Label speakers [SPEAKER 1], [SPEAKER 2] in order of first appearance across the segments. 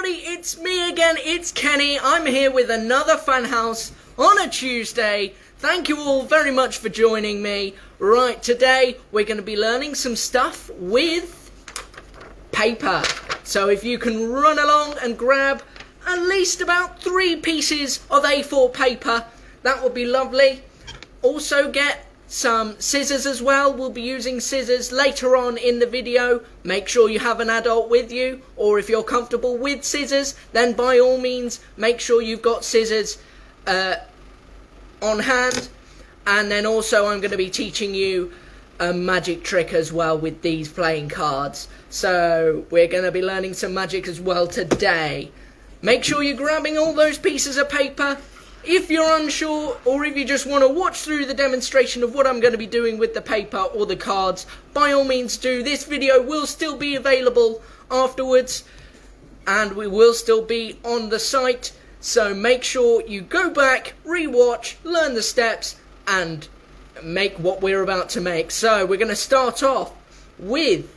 [SPEAKER 1] everybody, it's me again, it's Kenny. I'm here with another Funhouse on a Tuesday. Thank you all very much for joining me. Right, today we're going to be learning some stuff with paper. So if you can run along and grab at least about 3 pieces of A4 paper, that would be lovely. Also get some scissors as well. We'll be using scissors later on in the video. Make sure you have an adult with you, or if you're comfortable with scissors, then by all means make sure you've got scissors on hand. And then also I'm going to be teaching you a magic trick as well with these playing cards. So we're going to be learning some magic as well today. Make sure you're grabbing all those pieces of paper. If you're unsure, or if you just want to watch through the demonstration of what I'm going to be doing with the paper or the cards, by all means do. This video will still be available afterwards, and we will still be on the site. So make sure you go back, rewatch, learn the steps, and make what we're about to make. So we're going to start off with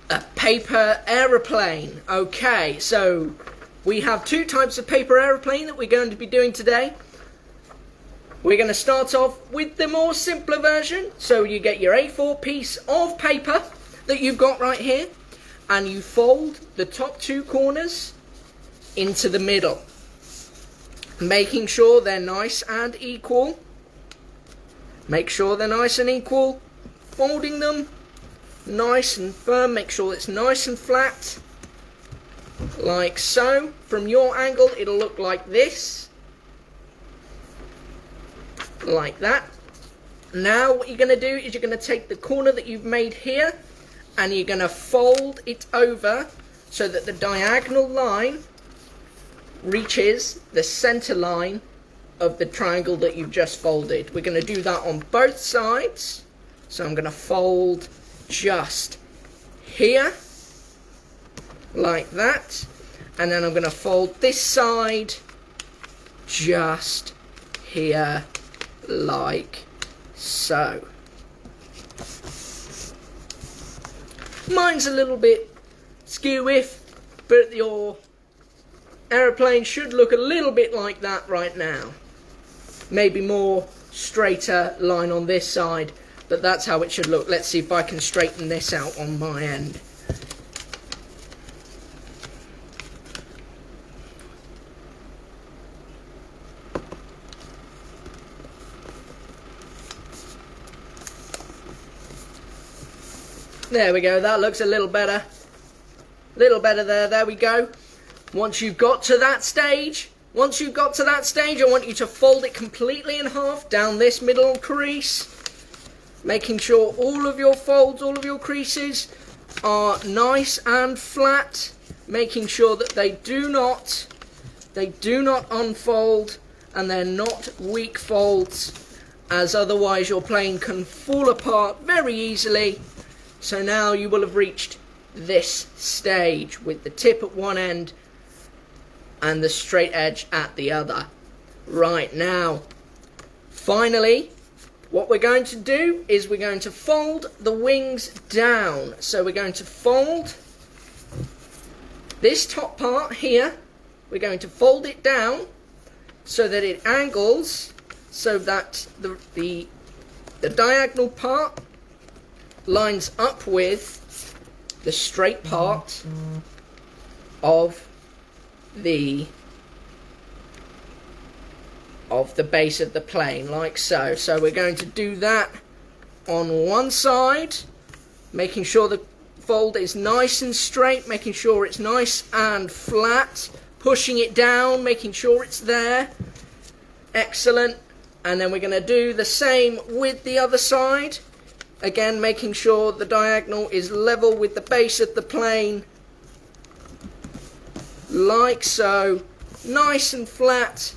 [SPEAKER 1] a paper aeroplane. Okay, so we have 2 types of paper aeroplane that we're going to be doing today. We're going to start off with the more simpler version. So you get your A4 piece of paper that you've got right here, and you fold the top 2 corners into the middle, making sure they're nice and equal. Make sure they're nice and equal. Folding them nice and firm. Make sure it's nice and flat, like so. From your angle it'll look like this, like that. Now what you're going to do is you're going to take the corner that you've made here, and you're going to fold it over so that the diagonal line reaches the center line of the triangle that you've just folded. We're going to do that on both sides. So I'm going to fold just here, like that, and then I'm going to fold this side just here, like so. Mine's a little bit skew-iff, but your aeroplane should look a little bit like that right now. Maybe more straighter line on this side, but that's how it should look. Let's see if I can straighten this out on my end. There we go, that looks a little better. There we go. Once you've got to that stage, I want you to fold it completely in half down this middle crease, making sure all of your folds, all of your creases are nice and flat, making sure that they do not unfold, and they're not weak folds, as otherwise your plane can fall apart very easily. So now you will have reached this stage with the tip at one end and the straight edge at the other. Right, now finally what we're going to do is we're going to fold the wings down. So we're going to fold this top part here, we're going to fold it down so that it angles, so that the diagonal part lines up with the straight part of the base of the plane, like so. So we're going to do that on one side, making sure the fold is nice and straight, making sure it's nice and flat, pushing it down, making sure it's there. Excellent. And then we're going to do the same with the other side. Again, making sure the diagonal is level with the base of the plane, like so, nice and flat.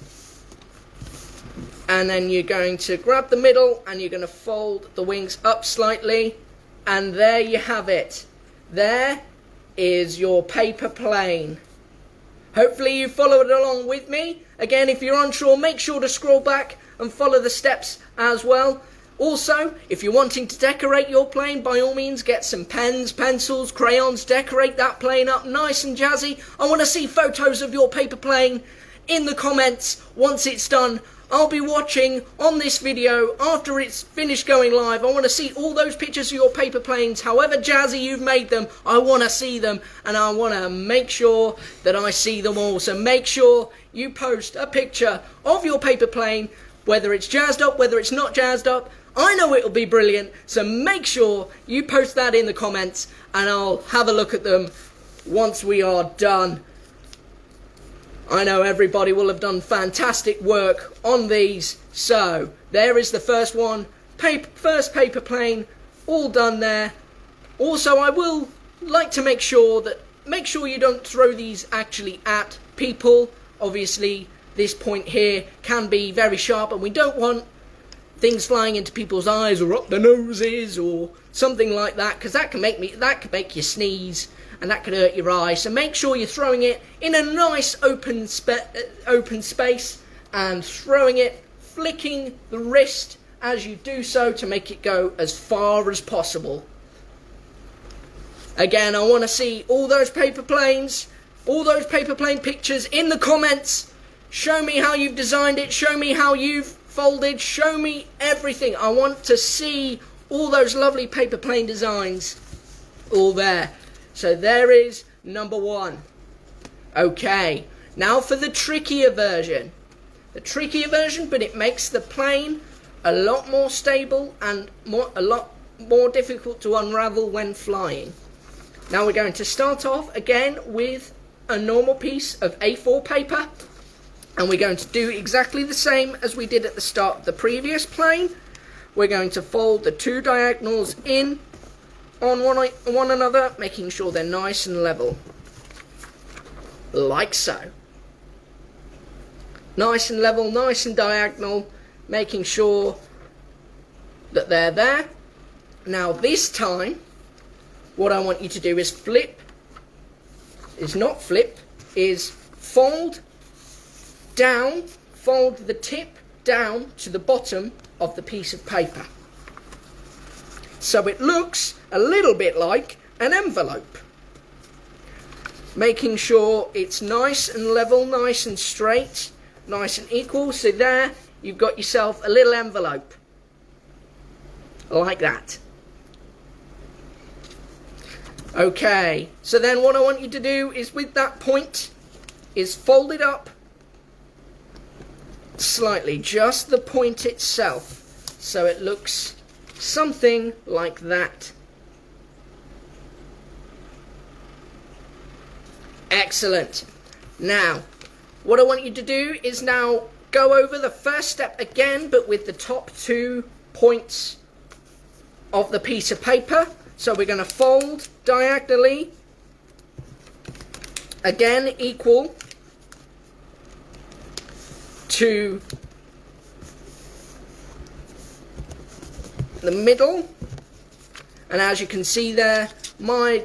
[SPEAKER 1] And then you're going to grab the middle and you're going to fold the wings up slightly, and there you have it. There is your paper plane. Hopefully you followed along with me. Again, if you're unsure, make sure to scroll back and follow the steps as well. Also, if you're wanting to decorate your plane, by all means get some pens, pencils, crayons, decorate that plane up nice and jazzy. I want to see photos of your paper plane in the comments once it's done. I'll be watching on this video after it's finished going live. I want to see all those pictures of your paper planes, however jazzy you've made them. I want to see them, and I want to make sure that I see them all. So make sure you post a picture of your paper plane, whether it's jazzed up, whether it's not jazzed up. I know it'll be brilliant, so make sure you post that in the comments, and I'll have a look at them once we are done. I know everybody will have done fantastic work on these. So there is the first one, first paper plane, all done there. Also, I will like to make sure you don't throw these actually at people. Obviously, this point here can be very sharp, and we don't want things flying into people's eyes or up their noses or something like that, because that can make you sneeze. And that could hurt your eye. So make sure you're throwing it in a nice open space and throwing it, flicking the wrist as you do so to make it go as far as possible. Again, I want to see all those paper planes, all those paper plane pictures in the comments. Show me how you've designed it. Show me how you've folded. Show me everything. I want to see all those lovely paper plane designs all there. So there is number one. Okay, now for the trickier version. The trickier version, but it makes the plane a lot more stable and a lot more difficult to unravel when flying. Now we're going to start off again with a normal piece of A4 paper. And we're going to do exactly the same as we did at the start of the previous plane. We're going to fold the two diagonals in on one another, making sure they're nice and level, like so. Nice and level, nice and diagonal, making sure that they're there. Now this time, what I want you to do is fold down, fold the tip down to the bottom of the piece of paper. So it looks a little bit like an envelope. Making sure it's nice and level, nice and straight, nice and equal. So there, you've got yourself a little envelope. Like that. Okay, so then what I want you to do is with that point, is fold it up slightly, just the point itself. So it looks something like that. Excellent. Now, what I want you to do is now go over the first step again, but with the top 2 points of the piece of paper. So we're going to fold diagonally, again equal to the middle, and as you can see there, my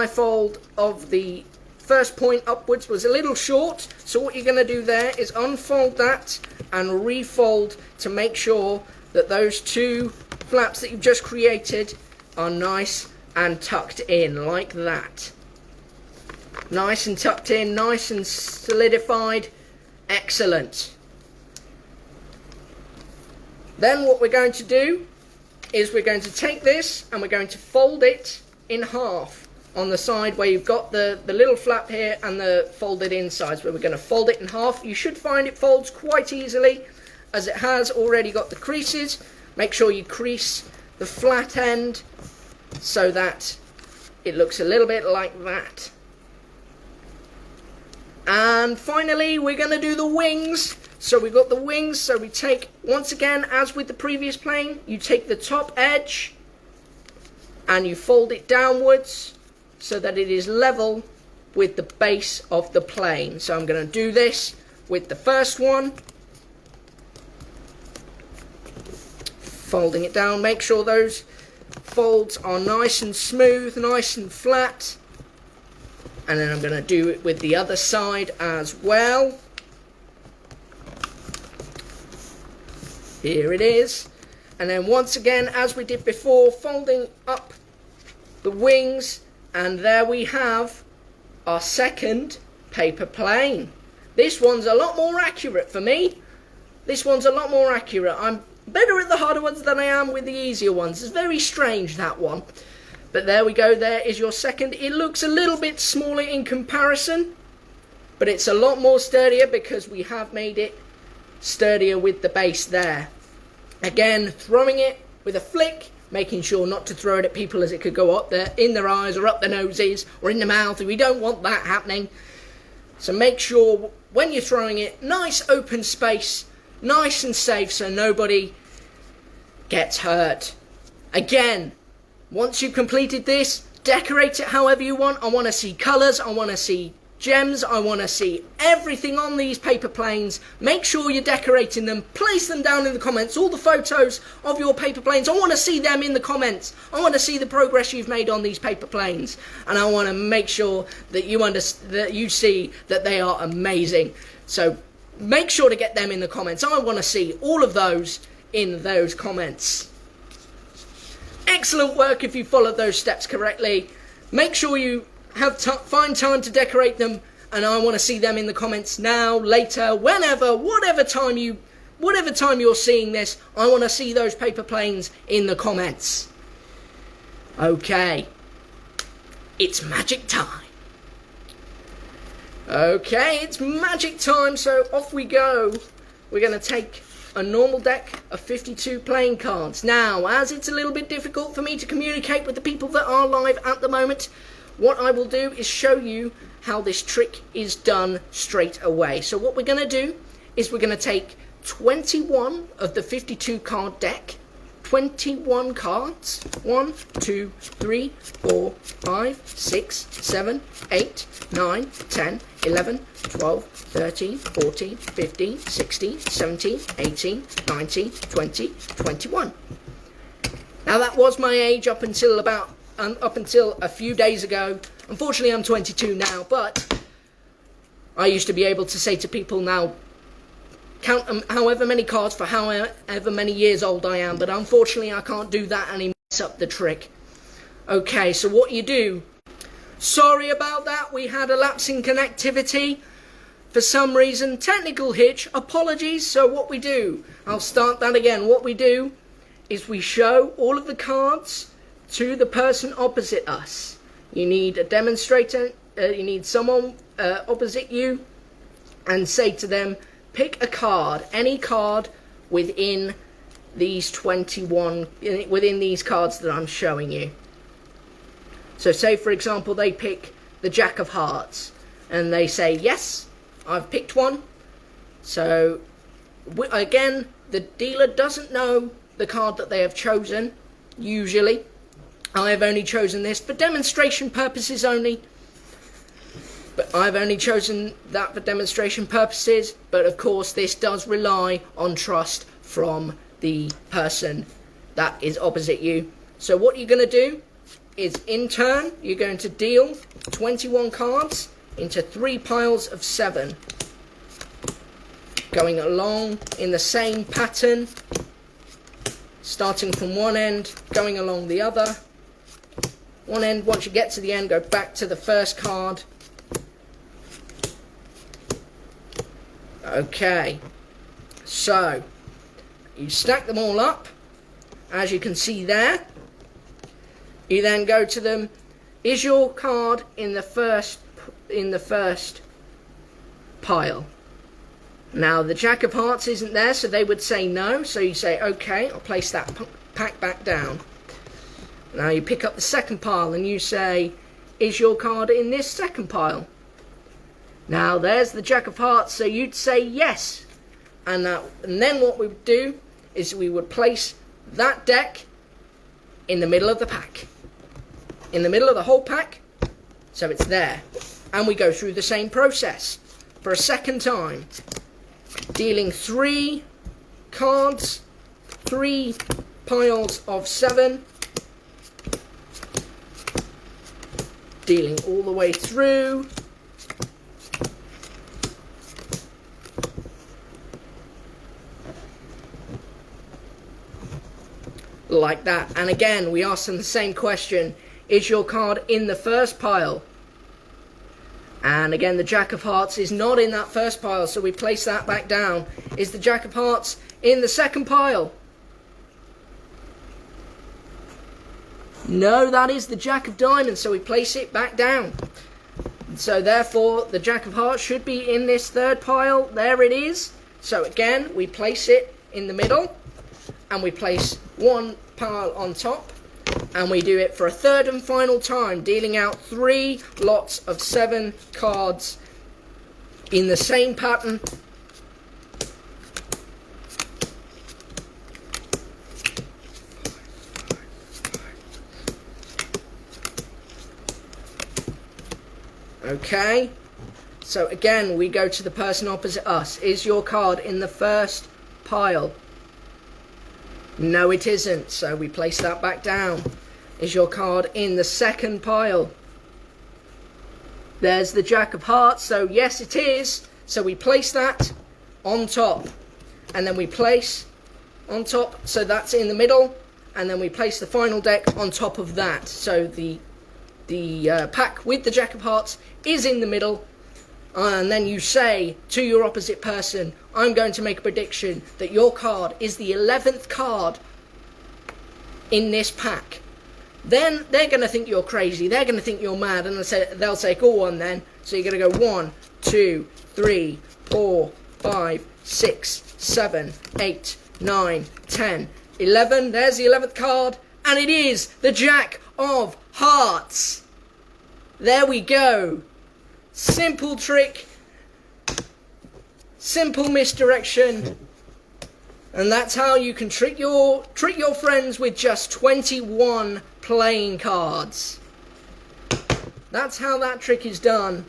[SPEAKER 1] fold of the first point upwards was a little short, so what you're going to do there is unfold that and refold to make sure that those 2 flaps that you've just created are nice and tucked in, like that. Nice and tucked in, nice and solidified. Excellent. Then what we're going to do is we're going to take this and we're going to fold it in half on the side where you've got the little flap here and the folded insides, where we're going to fold it in half. You should find it folds quite easily as it has already got the creases. Make sure you crease the flat end so that it looks a little bit like that. And finally, we're going to do the wings. So we've got the wings, so we take, once again, as with the previous plane, you take the top edge and you fold it downwards so that it is level with the base of the plane. So I'm going to do this with the first one. Folding it down, make sure those folds are nice and smooth, nice and flat. And then I'm going to do it with the other side as well. Here it is. And then once again, as we did before, folding up the wings, and there we have our second paper plane. This one's a lot more accurate for me. This one's a lot more accurate. I'm better at the harder ones than I am with the easier ones. It's very strange, that one. But there we go, there is your second. It looks a little bit smaller in comparison, but it's a lot more sturdier because we have made it sturdier with the base there. Again, throwing it with a flick, making sure not to throw it at people as it could go up there, in their eyes or up their noses or in the mouth. We don't want that happening. So make sure when you're throwing it, nice open space, nice and safe so nobody gets hurt. Again, once you've completed this, decorate it however you want. I want to see colours, I want to see gems, I want to see everything on these paper planes. Make sure you're decorating them. Place them down in the comments, all the photos of your paper planes. I want to see them in the comments. I want to see the progress you've made on these paper planes, and I want to make sure that you see that they are amazing. So make sure to get them in the comments. I want to see all of those in those comments. Excellent work if you followed those steps correctly. Make sure you find time to decorate them, and I want to see them in the comments now, later, whenever, whatever time you're seeing this. I want to see those paper planes in the comments. Okay, it's magic time. Okay, it's magic time, so off we go. We're going to take a normal deck of 52 playing cards. Now, as it's a little bit difficult for me to communicate with the people that are live at the moment, what I will do is show you how this trick is done straight away. So what we're going to do is we're going to take 21 of the 52 card deck, 21 cards, 1, 2, 3, 4, 5, 6, 7, 8, 9, 10, 11, 12, 13, 14, 15, 16, 17, 18, 19, 20, 21. Now that was my age up until a few days ago. Unfortunately, I'm 22 now, but I used to be able to say to people now, count however many cards for however many years old I am, but unfortunately I can't do that and it mess up the trick. Okay, so what you do, sorry about that, we had a lapse in connectivity for some reason, technical hitch, apologies. So what we do, I'll start that again, what we do is we show all of the cards to the person opposite us. You need a demonstrator, you need someone opposite you, and say to them, pick a card, any card within these 21, within these cards that I'm showing you. So say for example they pick the Jack of Hearts, and they say, yes, I've picked one. So again, the dealer doesn't know the card that they have chosen, usually. I have only chosen this for demonstration purposes only. But I've only chosen that for demonstration purposes. But of course, this does rely on trust from the person that is opposite you. So what you're going to do is, in turn, you're going to deal 21 cards into 3 piles of 7. Going along in the same pattern. Starting from one end, going along the other. One end, once you get to the end, go back to the first card. Okay, so you stack them all up, as you can see there. You then go to them. Is your card in the first pile? Now the Jack of Hearts isn't there, so they would say no. So you say, okay, I'll place that pack back down. Now you pick up the second pile and you say, is your card in this second pile? Now there's the Jack of Hearts, so you'd say yes. And then what we would do is we would place that deck in the middle of the pack. In the middle of the whole pack, so it's there. And we go through the same process for a second time. Dealing 3 cards, 3 piles of 7. Dealing all the way through. like that. And again, we ask them the same question. Is your card in the first pile? And again, the Jack of Hearts is not in that first pile, so we place that back down. Is the Jack of Hearts in the second pile? No, that is the Jack of Diamonds, so we place it back down. So therefore, the Jack of Hearts should be in this third pile. There it is. So again, we place it in the middle, and we place one pile on top, and we do it for a third and final time, dealing out 3 lots of 7 cards in the same pattern. Okay, so again, we go to the person opposite us. Is your card in the first pile? No, it isn't, so we place that back down. Is your card in the second pile? There's the Jack of Hearts, so yes it is. So we place that on top, and then we place on top, so that's in the middle, and then we place the final deck on top of that. So the pack with the Jack of Hearts is in the middle, and then you say to your opposite person, I'm going to make a prediction that your card is the 11th card in this pack. Then they're going to think you're crazy, they're going to think you're mad, and they'll say, go on then. So you're going to go 1, 2, 3, 4, 5, 6, 7, 8, 9, 10, 11. There's the 11th card, and it is the Jack of Hearts. There we go. Simple trick, simple misdirection, and that's how you can trick your friends with just 21 playing cards. That's how that trick is done.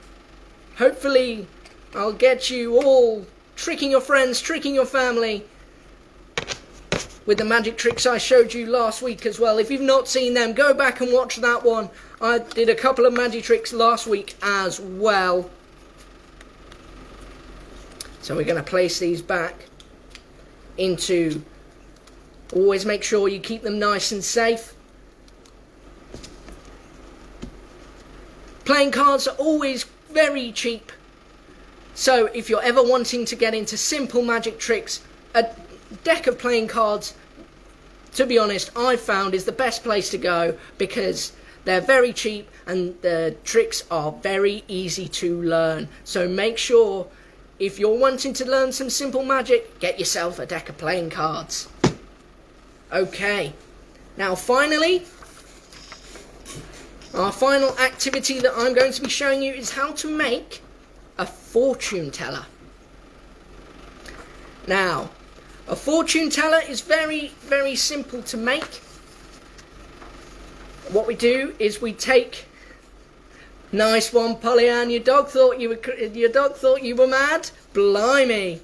[SPEAKER 1] Hopefully I'll get you all tricking your friends, tricking your family with the magic tricks I showed you last week as well. If you've not seen them, go back and watch that one. I did a couple of magic tricks last week as well. So we're going to place these back into... Always make sure you keep them nice and safe. Playing cards are always very cheap. So if you're ever wanting to get into simple magic tricks, a deck of playing cards, to be honest, I've found is the best place to go, because they're very cheap and the tricks are very easy to learn. So make sure, if you're wanting to learn some simple magic, get yourself a deck of playing cards. Okay, now finally, our final activity that I'm going to be showing you is how to make a fortune teller. Now, a fortune teller is very, very simple to make. What we do is we take... Nice one, Pollyann. Your dog thought you were mad. Blimey!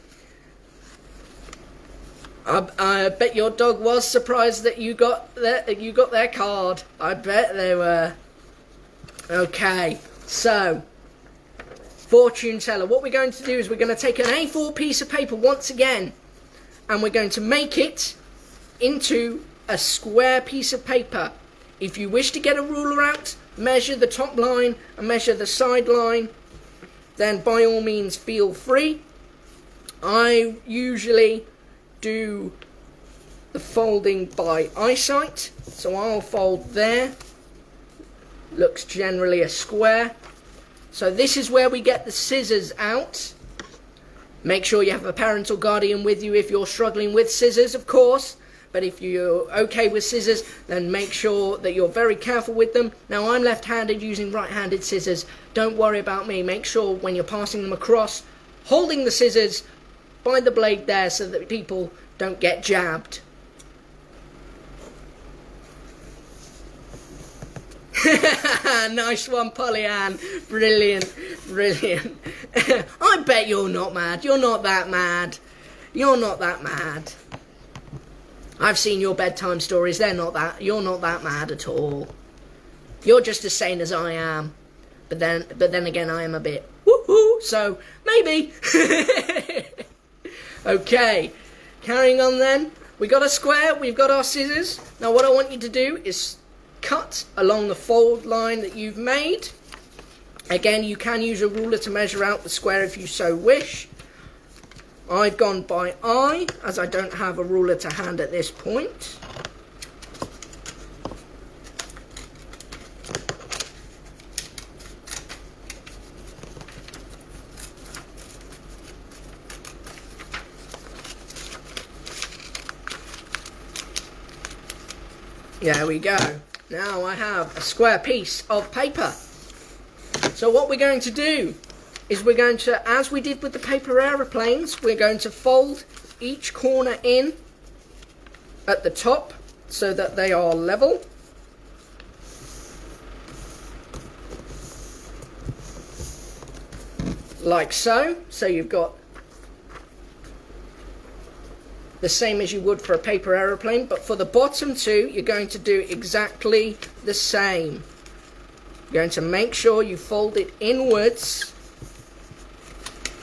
[SPEAKER 1] I bet your dog was surprised that you got their card. I bet they were. Okay, so fortune teller. What we're going to do is we're going to take an A4 piece of paper once again, and we're going to make it into a square piece of paper. If you wish to get a ruler out, measure the top line and measure the side line, then by all means feel free. I usually do the folding by eyesight, so I'll fold there. Looks generally a square. So this is where we get the scissors out. Make sure you have a parental guardian with you if you're struggling with scissors, of course. But if you're okay with scissors, then make sure that you're very careful with them. Now, I'm left-handed using right-handed scissors. Don't worry about me. Make sure when you're passing them across, holding the scissors by the blade there so that people don't get jabbed. Nice one, Pollyann. Brilliant, brilliant. I bet you're not mad. You're not that mad. You're not that mad. I've seen your bedtime stories. You're not that mad at all. You're just as sane as I am. But then again, I am a bit woohoo. So maybe. Okay, carrying on then. we got a square, we've got our scissors. Now what I want you to do is cut along the fold line that you've made. Again, you can use a ruler to measure out the square if you so wish. I've gone by eye, as I don't have a ruler to hand at this point. There we go. Now I have a square piece of paper. So what we're going to do is we're going to, as we did with the paper aeroplanes, we're going to fold each corner in at the top so that they are level. Like so. So you've got the same as you would for a paper aeroplane, but for the bottom two you're going to do exactly the same. You're going to make sure you fold it inwards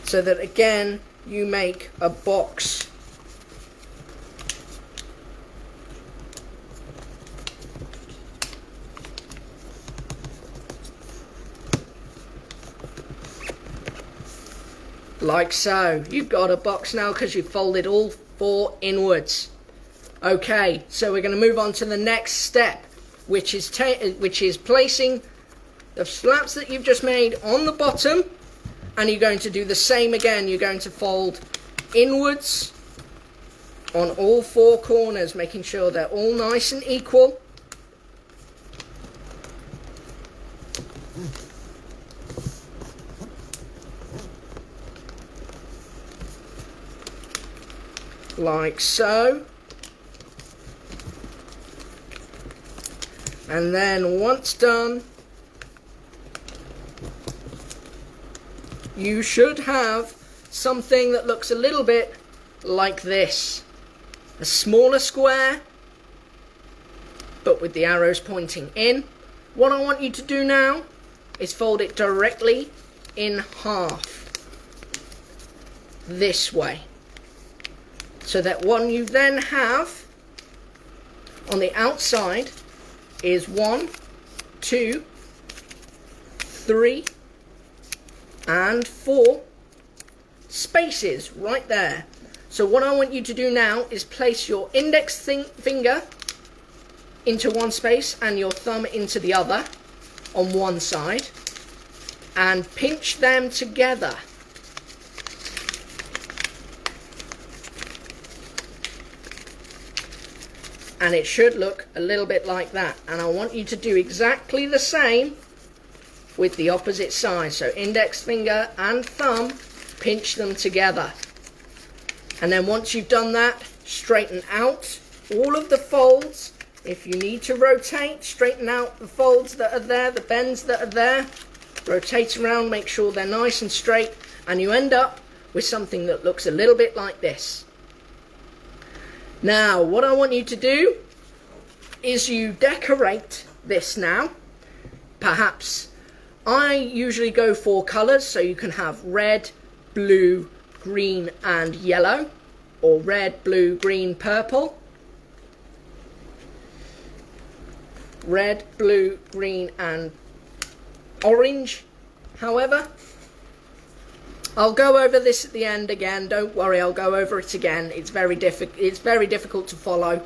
[SPEAKER 1] so that again you make a box. Like so. You've got a box now because you've folded all four inwards. Okay, so we're going to move on to the next step, which is placing the flaps that you've just made on the bottom, and you're going to do the same again. You're going to fold inwards on all four corners, making sure they're all nice and equal. Like so. And then once done, you should have something that looks a little bit like this. A smaller square, but with the arrows pointing in. What I want you to do now is fold it directly in half. This way. So that what you then have on the outside is 1, 2, 3, and 4 spaces right there. So what I want you to do now is place your index finger into one space and your thumb into the other on one side and pinch them together. And it should look a little bit like that. And I want you to do exactly the same with the opposite side. So index finger and thumb, pinch them together. And then once you've done that, straighten out all of the folds. If you need to rotate, straighten out the folds that are there, the bends that are there. Rotate around, make sure they're nice and straight. And you end up with something that looks a little bit like this. Now, what I want you to do is you decorate this now. Perhaps I usually go for colours, so you can have red, blue, green and yellow, or red, blue, green, purple. Red, blue, green and orange, however. I'll go over this at the end again. Don't worry, I'll go over it again. It's very difficult to follow,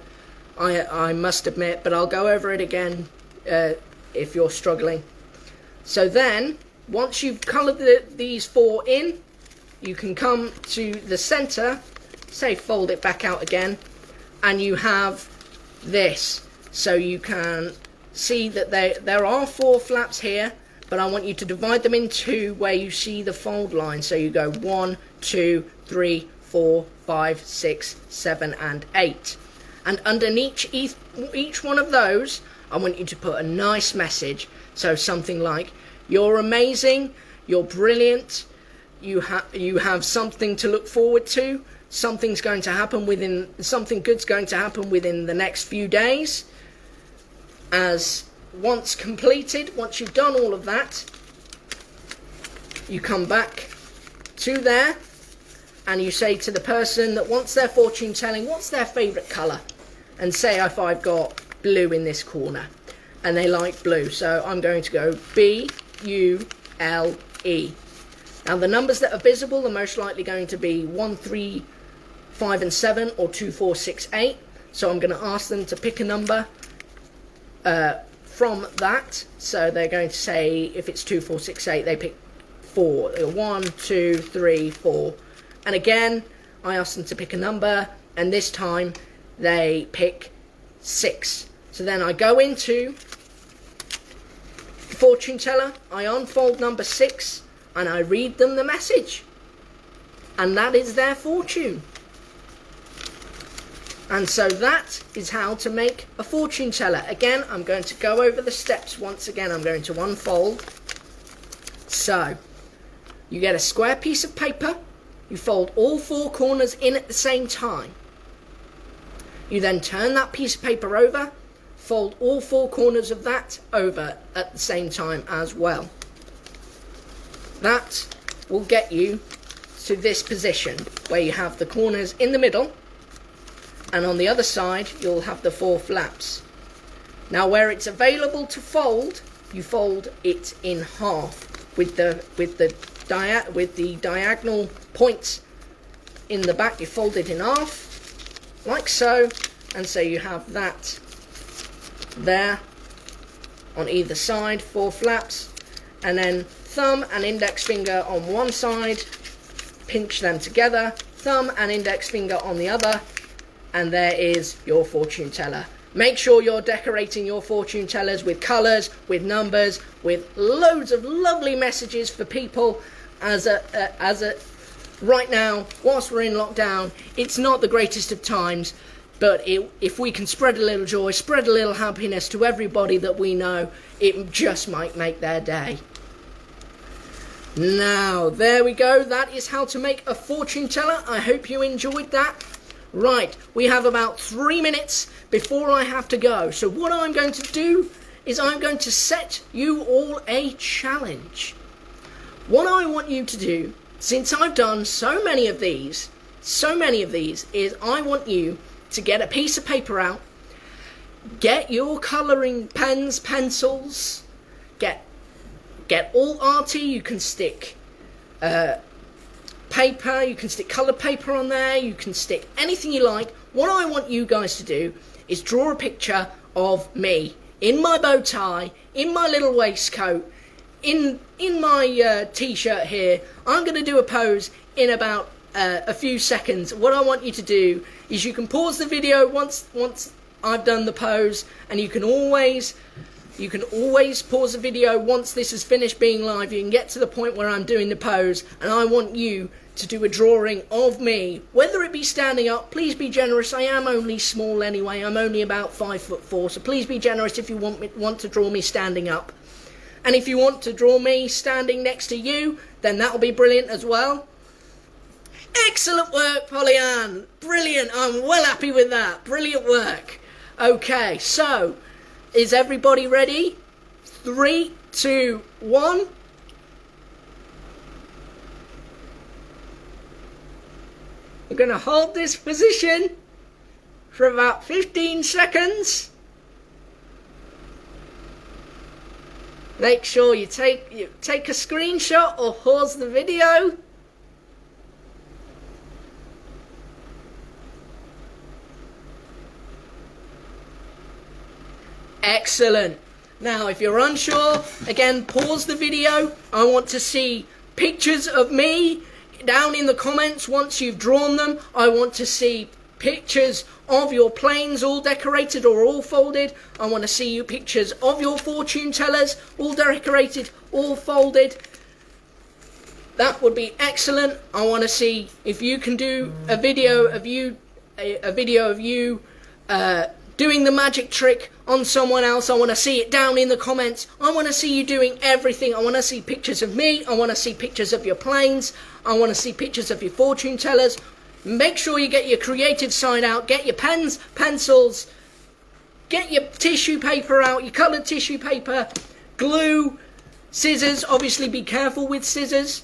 [SPEAKER 1] I must admit, but I'll go over it again if you're struggling. So then, once you've coloured these four in, you can come to the centre, say fold it back out again, and you have this. So you can see that there are four flaps here, but I want you to divide them in two where you see the fold line. So you go 1, 2, 3, 4, 5, 6, 7 and 8. And underneath each one of those, I want you to put a nice message. So something like, you're amazing, you're brilliant, you have something to look forward to, something good's going to happen within the next few days. As once completed, once you've done all of that, you come back to there and you say to the person that wants their fortune telling, what's their favourite colour? And say if I've got blue in this corner, and they like blue, so I'm going to go BULE. Now the numbers that are visible are most likely going to be 1, 3, 5 and 7, or 2, 4, 6, 8. So I'm going to ask them to pick a number from that. So they're going to say, if it's 2, 4, 6, 8, they pick 4. 1, 2, 3, 4. And again, I ask them to pick a number, and this time they pick 6. So then I go into the fortune teller, I unfold number 6, and I read them the message. And that is their fortune. And so that is how to make a fortune teller. Again, I'm going to go over the steps once again. I'm going to unfold. So, you get a square piece of paper. You fold all 4 corners in at the same time. You then turn that piece of paper over, fold all 4 corners of that over at the same time as well. That will get you to this position where you have the corners in the middle, and on the other side you'll have the 4 flaps. Now where it's available to fold, you fold it in half with the diagonal points in the back. You fold it in half like so, and so you have that there on either side, 4 flaps, and then thumb and index finger on one side, pinch them together, thumb and index finger on the other, and there is your fortune teller. Make sure you're decorating your fortune tellers with colours, with numbers, with loads of lovely messages for people. Right now, whilst we're in lockdown, it's not the greatest of times, but if we can spread a little joy, spread a little happiness to everybody that we know, it just might make their day. Now, there we go. That is how to make a fortune teller. I hope you enjoyed that. Right, we have about 3 minutes before I have to go. So what I'm going to do is I'm going to set you all a challenge. What I want you to do, since I've done so many of these, is I want you to get a piece of paper out, get your colouring pens, pencils, get all arty. You can stick paper, you can stick coloured paper on there, you can stick anything you like. What I want you guys to do is draw a picture of me in my bow tie, in my little waistcoat, in my t-shirt here. I'm going to do a pose in about a few seconds. What I want you to do is you can pause the video once I've done the pose, and you can always pause the video once this is finished being live. You can get to the point where I'm doing the pose, and I want you to do a drawing of me, whether it be standing up. Please be generous. I am only small anyway. I'm only about 5'4", so please be generous if you want to draw me standing up. And if you want to draw me standing next to you, then that'll be brilliant as well. Excellent work, Polly-Ann. Brilliant. I'm well happy with that. Brilliant work. Okay, so is everybody ready? 3, 2, 1. I'm going to hold this position for about 15 seconds. Make sure you take a screenshot or pause the video. Excellent. Now, if you're unsure, again, pause the video. I want to see pictures of me down in the comments once you've drawn them. I want to see pictures of your planes all decorated or all folded. I want to see you pictures of your fortune tellers all decorated, all folded. That would be excellent. I want to see if you can do a video of you doing the magic trick on someone else. I want to see it down in the comments. I want to see you doing everything. I want to see pictures of me. I want to see pictures of your planes. I want to see pictures of your fortune tellers. Make sure you get your creative side out. Get your pens, pencils, get your tissue paper out, your coloured tissue paper, glue, scissors. Obviously be careful with scissors.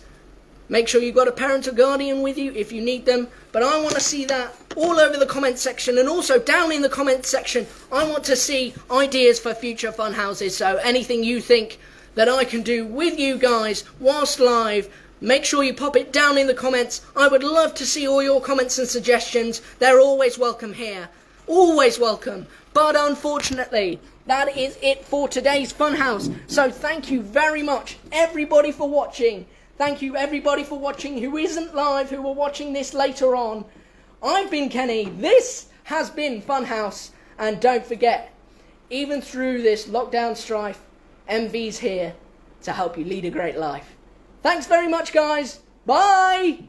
[SPEAKER 1] Make sure you've got a parent or guardian with you if you need them. But I want to see that all over the comment section, and also down in the comment section, I want to see ideas for future fun houses. So anything you think that I can do with you guys whilst live, make sure you pop it down in the comments. I would love to see all your comments and suggestions. They're always welcome here. Always welcome. But unfortunately, that is it for today's Funhouse. So thank you very much, everybody, for watching. Thank you, everybody, for watching who isn't live, who are watching this later on. I've been Kenny. This has been Funhouse. And don't forget, even through this lockdown strife, MV's here to help you lead a great life. Thanks very much, guys. Bye!